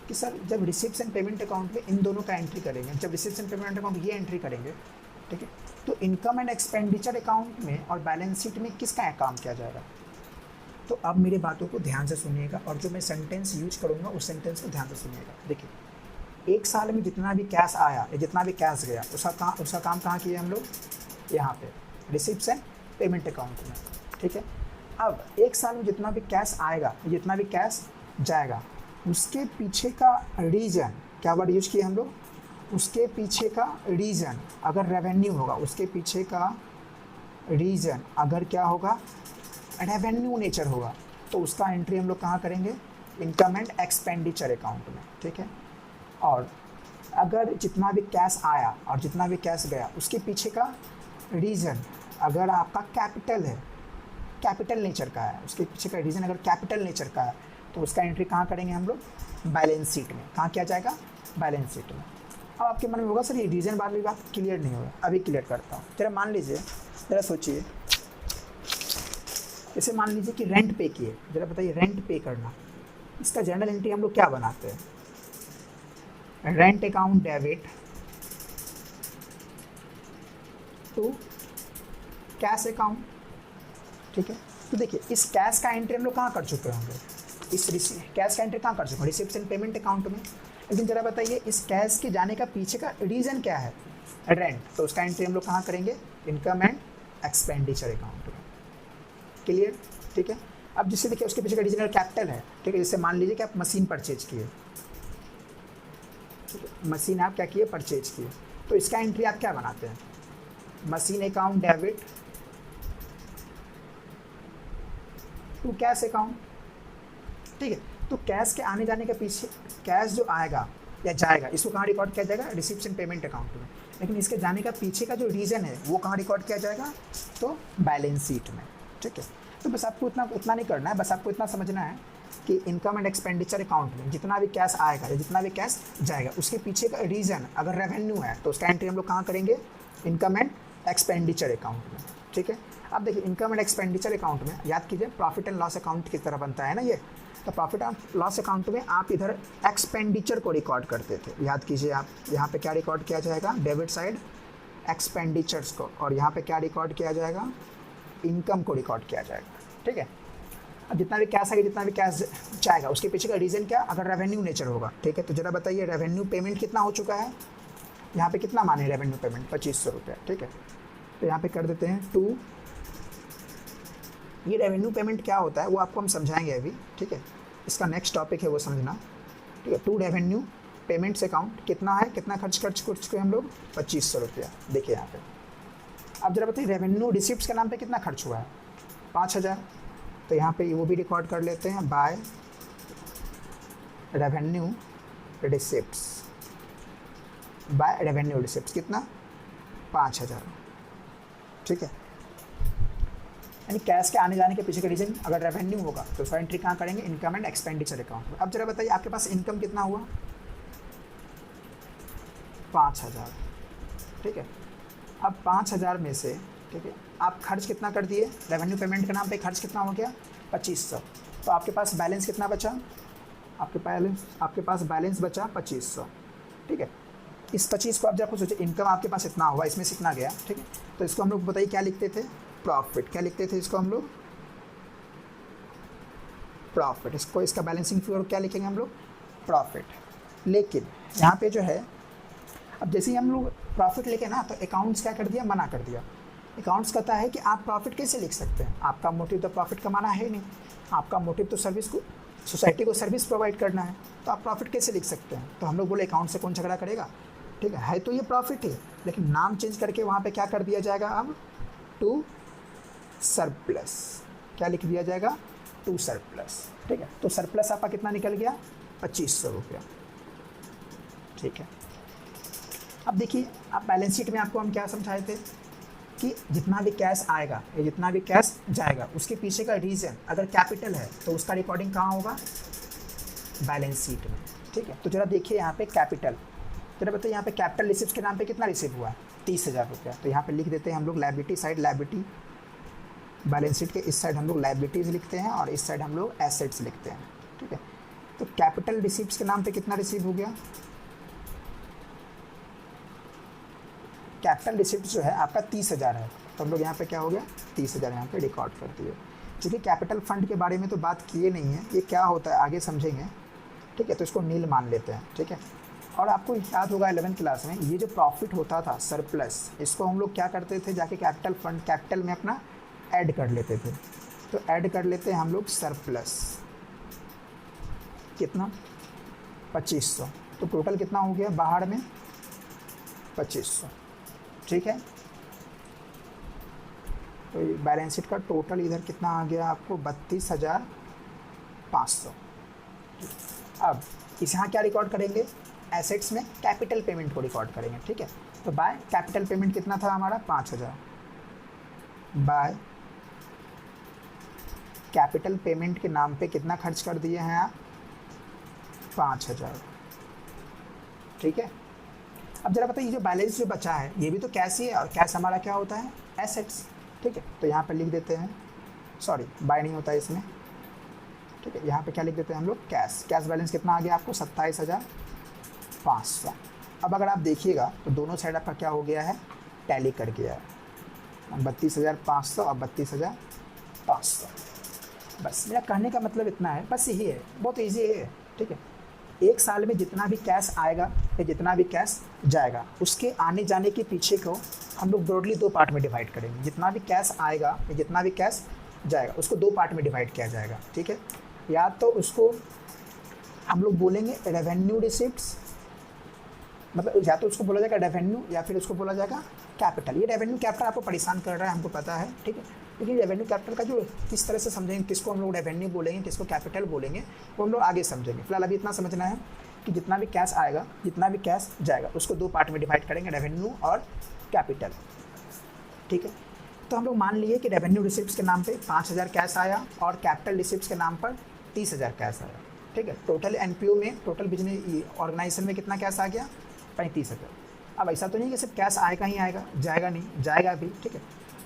कि सर जब receipts and payment account में इन दोनों का एंट्री करेंगे, जब रिसिप्ट्स एंड पेमेंट अकाउंट ये एंट्री करेंगे, ठीक है, तो इनकम एंड एक्सपेंडिचर अकाउंट में और बैलेंस शीट में किसका काम किया जाएगा। तो अब मेरी बातों को ध्यान से सुनिएगा और जो मैं सेंटेंस यूज करूँगा उस सेंटेंस को ध्यान से सुनिएगा। देखिए, एक साल में जितना भी कैश आया या जितना भी कैश गया उसका काम कहाँ किया हम लोग, यहाँ पे रिसिप्ट्स एंड पेमेंट अकाउंट में, ठीक है। अब एक साल में जितना भी कैश आएगा जितना भी कैश जाएगा उसके पीछे का रीज़न, क्या वर्ड यूज किए हम लोग, उसके पीछे का रीज़न अगर रेवेन्यू होगा, उसके पीछे का रीज़न अगर क्या होगा, रेवेन्यू नेचर होगा, तो उसका एंट्री हम लोग कहाँ करेंगे, इनकम एंड एक्सपेंडिचर अकाउंट में, ठीक है। और अगर जितना भी कैश आया और जितना भी कैश गया उसके पीछे का रीज़न अगर आपका कैपिटल है, कैपिटल नेचर का है, उसके पीछे का रीज़न अगर कैपिटल नेचर का है, तो उसका एंट्री कहाँ करेंगे हम लोग, बैलेंस शीट में। कहाँ किया जाएगा, बैलेंस शीट में। अब आपके मन में होगा सर ये रीज़न वाली बात क्लियर नहीं होगा, अभी क्लियर करता हूँ। जरा मान लीजिए, जरा सोचिए, जैसे मान लीजिए कि रेंट पे किए, जरा बताइए रेंट पे करना, इसका जर्नल एंट्री हम लोग क्या बनाते हैं, rent account debit to cash account, ठीक है। तो देखिए इस कैश का एंट्री हम लोग कहाँ कर चुके होंगे, इस कैश का एंट्री कहाँ कर चुके हैं, रिसिप्ट्स एंड पेमेंट अकाउंट में। लेकिन जरा बताइए इस कैश के जाने का पीछे का रीज़न क्या है, रेंट, तो उसका एंट्री हम लोग कहाँ करेंगे, इनकम एंड एक्सपेंडिचर अकाउंट में। क्लियर, ठीक है। अब जिससे देखिए उसके पीछे का रीजनल कैपिटल है, ठीक है। जैसे मान लीजिए कि आप मशीन परचेज किए, ठीक है, मशीन आप क्या किए, परचेज किए, तो इसका एंट्री आप क्या बनाते हैं, machine account debit to cash account, ठीक है। तो कैश के आने जाने के पीछे कैश जो आएगा या जाएगा इसको कहाँ रिकॉर्ड किया जाएगा, रिसिप्ट्स एंड पेमेंट अकाउंट में। लेकिन इसके जाने का पीछे का जो रीज़न है वो कहाँ रिकॉर्ड किया जाएगा, तो बैलेंस शीट में, ठीक है। तो बस आपको उतना नहीं करना है, बस आपको इतना समझना है कि इनकम एंड एक्सपेंडिचर अकाउंट में जितना भी कैश आएगा या जितना भी कैश जाएगा उसके पीछे का रीज़न अगर रेवेन्यू है तो उसका एंट्री हम लोग कहाँ करेंगे, इनकम एंड एक्सपेंडिचर अकाउंट में, ठीक है। अब देखिए इनकम एंड एक्सपेंडिचर अकाउंट में याद कीजिए प्रॉफिट एंड लॉस अकाउंट की तरह बनता है ना ये, तो प्रॉफिट एंड लॉस अकाउंट में आप इधर एक्सपेंडिचर को रिकॉर्ड करते थे, याद कीजिए आप यहाँ पे क्या रिकॉर्ड किया जाएगा, डेबिट साइड एक्सपेंडिचर्स को, और यहाँ पे क्या रिकॉर्ड किया जाएगा, इनकम को रिकॉर्ड किया जाएगा, ठीक है। अब जितना भी कैश आएगा जितना भी कैश जाएगा उसके पीछे का रीज़न क्या, अगर रेवेन्यू नेचर होगा, ठीक है। तो जरा बताइए रेवेन्यू पेमेंट कितना हो चुका है, यहाँ पे कितना माने रेवेन्यू पेमेंट, 2500 रुपये, ठीक है। तो यहाँ पे कर देते हैं टू, ये रेवेन्यू पेमेंट क्या होता है वो आपको हम समझाएंगे अभी, ठीक है। इसका नेक्स्ट टॉपिक है वो समझना, ठीक है। टू रेवेन्यू पेमेंट्स अकाउंट कितना है, कितना खर्च कर चुके हम लोग, 2500 रुपया, देखिए यहाँ पे। अब जरा बताइए रेवेन्यू रिसिप्ट्स के नाम पे कितना खर्च हुआ है, 5000, तो यहाँ पे वो भी रिकॉर्ड कर लेते हैं, by revenue receipts, by revenue receipts कितना, 5000, ठीक है। यानी कैश के आने जाने के पीछे का रीज़न अगर रेवेन्यू होगा तो उसका एंट्री कहाँ करेंगे, इनकम एंड एक्सपेंडिचर अकाउंट में। अब जरा बताइए आपके पास इनकम कितना हुआ, 5000, ठीक है। अब 5000 में से, ठीक है, आप खर्च कितना कर दिए, रेवेन्यू पेमेंट के नाम पे खर्च कितना हो गया, 2500, तो आपके पास बैलेंस कितना बचा, आपके पास बैलेंस बचा 2500, ठीक है। इस 25 को आप जब सोचिए इनकम आपके पास इतना हुआ, इसमें से इतना गया, ठीक है। तो इसको हम लोग बताइए क्या लिखते थे, प्रॉफिट, क्या लिखते थे इसको हम लोग, प्रॉफिट। इसको इसका बैलेंसिंग फिगर क्या लिखेंगे हम लोग, प्रॉफिट। लेकिन यहाँ पे जो है अब जैसे ही हम लोग प्रॉफिट लेके ना तो अकाउंट्स क्या कर दिया, मना कर दिया। अकाउंट्स कहता है कि आप प्रॉफिट कैसे लिख सकते हैं, आपका मोटिव तो प्रॉफिट कमाना है नहीं, आपका मोटिव तो सर्विस को, सोसाइटी को सर्विस प्रोवाइड करना है, तो आप प्रॉफिट कैसे लिख सकते हैं। तो हम लोग बोले अकाउंट से कौन झगड़ा करेगा, ठीक है तो ये प्रॉफिट है, लेकिन नाम चेंज करके वहाँ पे क्या कर दिया जाएगा, अब टू सरप्लस, क्या लिख दिया जाएगा, टू सरप्लस, ठीक है। तो सरप्लस आपका कितना निकल गया, 2500 रुपया, ठीक है। अब देखिए अब बैलेंस शीट में आपको हम क्या समझाए थे कि जितना भी कैश आएगा या जितना भी कैश जाएगा उसके पीछे का रीज़न अगर कैपिटल है तो उसका रिकॉर्डिंग कहाँ होगा, बैलेंस शीट में, ठीक है। तो जरा देखिए यहाँ पे कैपिटल, जरा बताइए यहाँ पे कैपिटल रिसिप्ट के नाम पे कितना रिसीव हुआ है, 30,000 रुपया। तो यहाँ पे लिख देते हैं हम लोग liability side, liability, balance sheet के इस साइड हम लोग लायबिलिटीज़ लिखते हैं और इस साइड हम लोग एसेट्स लिखते हैं, ठीक है। तो कैपिटल रिसीप्ट्स के नाम पे कितना रिसीव हो गया? कैपिटल रिसिप्ट जो है आपका 30,000 है, तो हम लोग यहाँ पे क्या हो गया 30,000 यहाँ पे रिकॉर्ड कर दिए। चूँकि कैपिटल फंड के बारे में तो बात किए नहीं है, ये क्या होता है आगे समझेंगे, ठीक है, तो इसको नील मान लेते हैं, ठीक है। और आपको याद होगा 11th क्लास में ये जो प्रॉफिट होता था सरप्लस, इसको हम लोग क्या करते थे, जाके कैपिटल फंड कैपिटल में अपना ऐड कर लेते थे। तो ऐड कर लेते हैं हम लोग सरप्लस, कितना 2500, तो टोटल कितना हो गया बाहर में 2500, ठीक है। तो बैलेंस शीट का टोटल इधर कितना आ गया आपको 32,500। अब इस यहाँ क्या रिकॉर्ड करेंगे, एसेट्स में कैपिटल पेमेंट को रिकॉर्ड करेंगे, ठीक है। तो बाय कैपिटल पेमेंट कितना था हमारा 5,000, बाय कैपिटल पेमेंट के नाम पे कितना खर्च कर दिए हैं आप 5,000, ठीक है। अब जरा बताइए ये जो बैलेंस जो बचा है ये भी तो कैश ही है, और कैश हमारा क्या होता है एसेट्स, ठीक है। तो यहाँ पे लिख देते हैं, सॉरी बाय नहीं होता है इसमें, ठीक है। यहाँ पे क्या लिख देते हैं हम लोग कैश, कैश बैलेंस कितना आ गया आपको 27,500। अब अगर आप देखिएगा तो दोनों साइड आपका क्या हो गया है टैली कर गया है, 32,500 और 32,500। बस मेरा कहने का मतलब इतना है, बस यही है, बहुत ईजी है, ठीक है। एक साल में जितना भी कैश आएगा या जितना भी कैश जाएगा उसके आने जाने के पीछे को हम लोग ब्रॉडली 2 पार्ट में डिवाइड करेंगे। जितना भी कैश आएगा या जितना भी कैश जाएगा उसको 2 पार्ट में डिवाइड किया जाएगा, ठीक है। या तो उसको हम लोग बोलेंगे रेवेन्यू रिसिप्ट्स, मतलब या तो उसको बोला जाएगा रेवेन्यू या फिर उसको बोला जाएगा कैपिटल। ये रेवेन्यू कैपिटल आपको परेशान कर रहा है हमको पता है, ठीक है, लेकिन रेवेन्यू कैपिटल का जो किस तरह से समझेंगे, किसको हम लोग रेवेन्यू बोलेंगे किसको कैपिटल बोलेंगे, वो हम लोग आगे समझेंगे। फिलहाल अभी इतना समझना है कि जितना भी कैश आएगा जितना भी कैश जाएगा उसको 2 पार्ट में डिवाइड करेंगे, रेवेन्यू और कैपिटल, ठीक है। तो हम लोग मान लिए कि रेवेन्यू रिसिप्ट्स के नाम पे 5,000 कैश आया और कैपिटल रिसिप्ट्स के नाम पर 30,000 कैश आया, ठीक है। टोटल एनपीओ में, टोटल बिजनेस ऑर्गेनाइजेशन में कितना कैश आ गया 35,000। अब ऐसा तो नहीं कि सिर्फ कैश आएगा ही आएगा, जाएगा नहीं, जाएगा भी, ठीक है।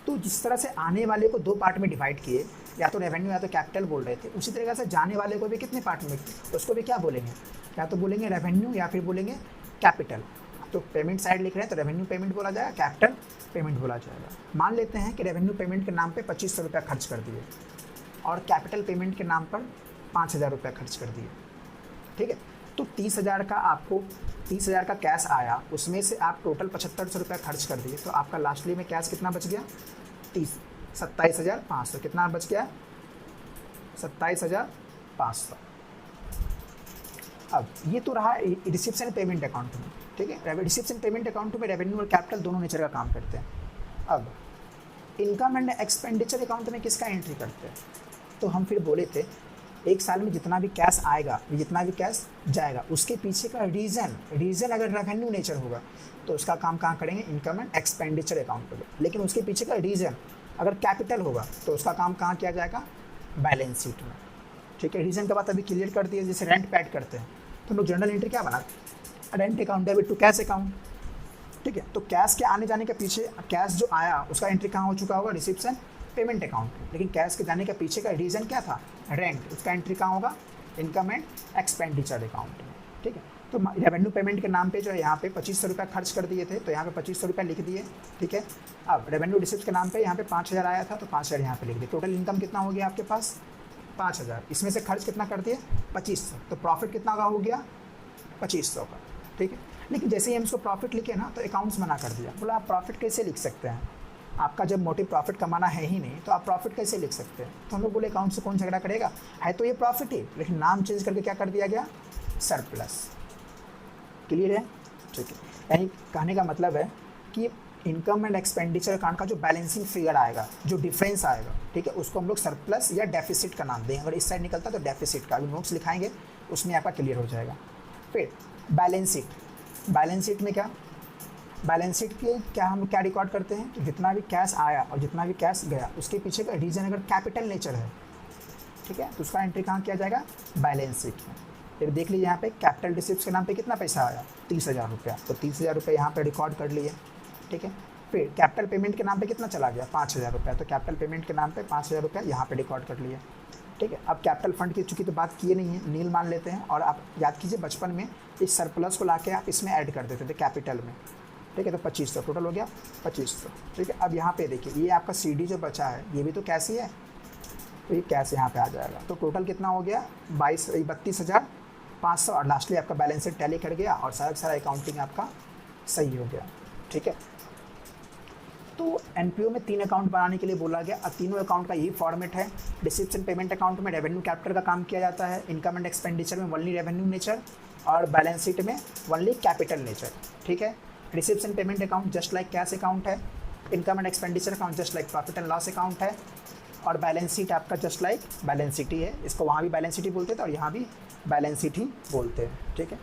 तो जिस तरह से आने वाले को 2 पार्ट में डिवाइड किए, या तो रेवेन्यू या तो कैपिटल बोल रहे थे, उसी तरीके से जाने वाले को भी कितने पार्ट में, उसको भी क्या बोलेंगे, या तो बोलेंगे रेवेन्यू या फिर बोलेंगे कैपिटल। तो पेमेंट साइड लिख रहे हैं तो रेवेन्यू पेमेंट बोला जाएगा, कैपिटल पेमेंट बोला जाएगा। मान लेते हैं कि रेवेन्यू पेमेंट के नाम पे 2,500 रुपया खर्च कर दिए और कैपिटल पेमेंट के नाम पर 5,000 रुपया खर्च कर दिए, ठीक है। तो 30,000 का आपको 30,000 का कैश आया, उसमें से आप टोटल 7,500 रुपया खर्च कर दिए, तो आपका लास्टली में कैश कितना बच गया 27,500। कितना बच गया 27,500। अब ये तो रहा रिसिप्शन पेमेंट अकाउंट में, ठीक है। रिसिप्शन पेमेंट अकाउंट में रेवेन्यू और कैपिटल दोनों नेचर का काम करते हैं। अब इनकम एंड एक्सपेंडिचर अकाउंट में किसका एंट्री करते हैं, तो हम फिर बोले थे एक साल में जितना भी कैश आएगा जितना भी कैश जाएगा उसके पीछे का रीज़न अगर रेवेन्यू नेचर होगा तो उसका काम कहाँ करेंगे इनकम एंड एक्सपेंडिचर अकाउंट पर। लेकिन उसके पीछे का रीज़न अगर कैपिटल होगा तो उसका काम कहाँ किया जाएगा बैलेंस शीट में, ठीक है। रीज़न का बात अभी क्लियर कर दिया, जैसे रेंट पैड करते हैं तो हम लोग जनरल एंट्री क्या बनाते हैं rent account debit to cash account, ठीक है। तो कैश के आने जाने के पीछे कैश जो आया उसका एंट्री कहाँ हो चुका होगा रिसिप्शन पेमेंट अकाउंट, लेकिन कैश के जाने के पीछे का रीज़न क्या था रेंट, उसका एंट्री कहाँ होगा इनकम एंड एक्सपेंडिचर अकाउंट में, ठीक है। तो रेवेन्यू पेमेंट के नाम पे जो है यहाँ पे 2,500 रुपया खर्च कर दिए थे तो यहाँ पे 2,500 रुपया लिख दिए, ठीक है। अब रेवेन्यू रिसिप्ट के नाम पे यहाँ पे 5,000 आया था तो 5,000 यहाँ पे लिख दिए। टोटल इनकम कितना हो गया आपके पास 5,000, इसमें से खर्च कितना कर दिए 2,500, तो प्रॉफिट कितना का हो गया 2,500 का, ठीक है। लेकिन जैसे ही हम इसको प्रॉफिट लिखे ना तो अकाउंट्स मना कर दिया, बोला आप प्रॉफिट कैसे लिख सकते हैं, आपका जब मोटिव प्रॉफिट कमाना है ही नहीं तो आप प्रॉफिट कैसे लिख सकते हैं। तो हम लोग बोले अकाउंट से कौन झगड़ा करेगा, है तो ये प्रॉफिट ही, लेकिन नाम चेंज करके क्या कर दिया गया सरप्लस। क्लियर है, ठीक है। यानी कहने का मतलब है कि इनकम एंड एक्सपेंडिचर अकाउंट का जो बैलेंसिंग फिगर आएगा, जो डिफरेंस आएगा, ठीक है, उसको हम लोग सरप्लस या डेफिसिट का नाम दें। अगर इस साइड निकलता तो डेफिसिट का, अभी नोट्स लिखाएंगे उसमें आपका क्लियर हो जाएगा। फिर बैलेंस शीट में क्या, बैलेंस शीट के क्या हम क्या रिकॉर्ड करते हैं कि जितना भी कैश आया और जितना भी कैश गया उसके पीछे का रीज़न अगर कैपिटल नेचर है, ठीक है, तो उसका एंट्री कहाँ किया जाएगा बैलेंस शीट में। फिर देख लीजिए यहाँ पे कैपिटल रिसिप्ट्स के नाम पे कितना पैसा आया 30,000 रुपया, तो 30,000 रुपये यहाँ पे रिकॉर्ड कर लिए, ठीक है। फिर कैपिटल पेमेंट के नाम पे कितना चला गया 5,000 रुपया, तो कैपिटल पेमेंट के नाम पे 5,000 रुपया यहाँ पे रिकॉर्ड कर लिए, ठीक है। अब कैपिटल फंड की चूंकि तो बात किए नहीं है, नील मान लेते हैं। और आप याद कीजिए बचपन में इस सरप्लस को लाके आप इसमें ऐड कर देते थे कैपिटल में, ठीक है। तो 2500 टोटल हो गया 2500, ठीक है। अब यहाँ पे देखिए ये आपका CD जो बचा है ये भी तो कैश ही है, तो ये कैश यहाँ पे आ जाएगा। तो टोटल कितना हो गया 32,500 और लास्टली आपका बैलेंस शीट टैली कर गया और सारा अकाउंटिंग आपका सही हो गया, ठीक है। तो एनपीओ में 3 अकाउंट बनाने के लिए बोला गया। अब तीनों अकाउंट का यही फॉर्मेट है। रिसिप्ट्स एंड पेमेंट अकाउंट में रेवेन्यू कैपिटल का काम किया जाता है, इनकम एंड एक्सपेंडिचर में ओनली रेवेन्यू नेचर और बैलेंस शीट में ओनली कैपिटल नेचर, ठीक है। Receipts and payment account just like cash account है, income and expenditure account just like profit and loss account है और बैलेंस शीट आपका just like balance sheet ही है। इसको वहाँ भी बैलेंस शीट ही बोलते थे और यहाँ भी बैलेंस शीट ही बोलते हैं, ठीक है।